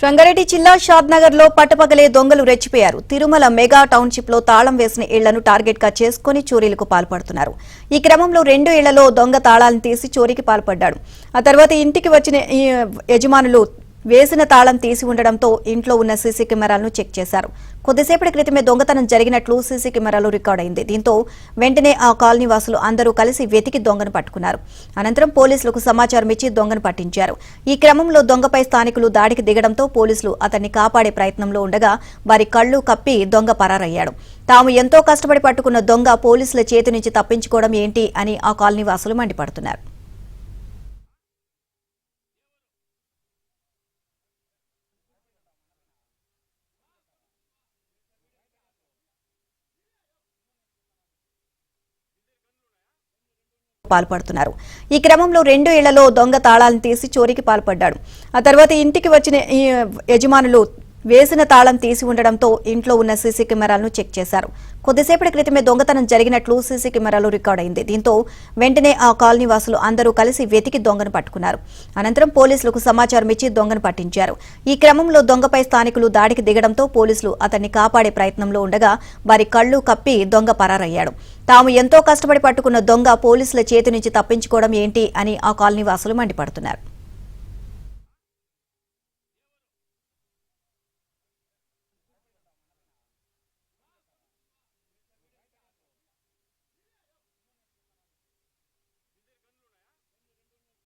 రంగారెడ్డి జిల్లా షాద్నగర్ లో పట్టపగలే దొంగలు రెచ్చిపోయారు. తిరుమల మెగా టౌన్షిప్ లో తాళం వేసిన ఇళ్లను టార్గెట్ గా చేసుకుని చోరీలకు పాల్పడుతున్నారు. ఈ క్రమంలో 2 ఇళ్లలో దొంగ తాళాలను తీసి చోరీకి పాల్పడ్డాడు. ఆ తర్వాత ఇంటికి వచ్చిన యజమానులు వేసిన తాళం తీసి ఉండడంతో ఇంట్లో ఉన్న సీసీ కెమెరాలను చెక్ చేశారు. కొద్దిసేపటి క్రితమే దొంగతనం జరిగినట్లు సీసీ కెమెరాలో రికార్డైంది. దీంతో వెంటనే ఆ కాలనీ వాసులు అందరూ కలిసి వెతికి దొంగను పట్టుకున్నారు. అనంతరం పోలీసులకు సమాచారం ఇచ్చి దొంగను పట్టించారు. ఈ క్రమంలో దొంగపై స్థానికులు దాడికి దిగడంతో పోలీసులు అతన్ని కాపాడే ప్రయత్నంలో ఉండగా వారి కళ్లు కప్పి దొంగ పరారయ్యాడు. తాము ఎంతో కష్టపడి పట్టుకున్న దొంగ పోలీసుల చేతి నుంచి తప్పించుకోవడం ఏంటి అని ఆ కాలనీ వాసులు మండిపడుతున్నారు. పాల్పడుతున్నారు. ఈ క్రమంలో 2 ఇళ్లలో దొంగ తాళాలను తీసి చోరీకి పాల్పడ్డాడు. ఆ తర్వాత ఇంటికి వచ్చిన యజమానులు వేసిన తాళం తీసి ఉండడంతో ఇంట్లో ఉన్న సీసీ కెమెరాలను చెక్ చేశారు. కొద్దిసేపటి క్రితమే దొంగతనం జరిగినట్లు సీసీ కెమెరాలో రికార్డైంది. దీంతో వెంటనే ఆ కాలనీ వాసులు అందరూ కలిసి వెతికి దొంగను పట్టుకున్నారు. అనంతరం పోలీసులకు సమాచారం ఇచ్చి దొంగను పట్టించారు. ఈ క్రమంలో దొంగపై స్థానికులు దాడికి దిగడంతో పోలీసులు అతన్ని కాపాడే ప్రయత్నంలో ఉండగా వారి కళ్లు కప్పి దొంగ పరారయ్యాడు. తాము ఎంతో కష్టపడి పట్టుకున్న దొంగ పోలీసుల చేతి నుంచి తప్పించుకోవడం ఏంటి అని ఆ కాలనీ వాసులు మండిపడుతున్నారు.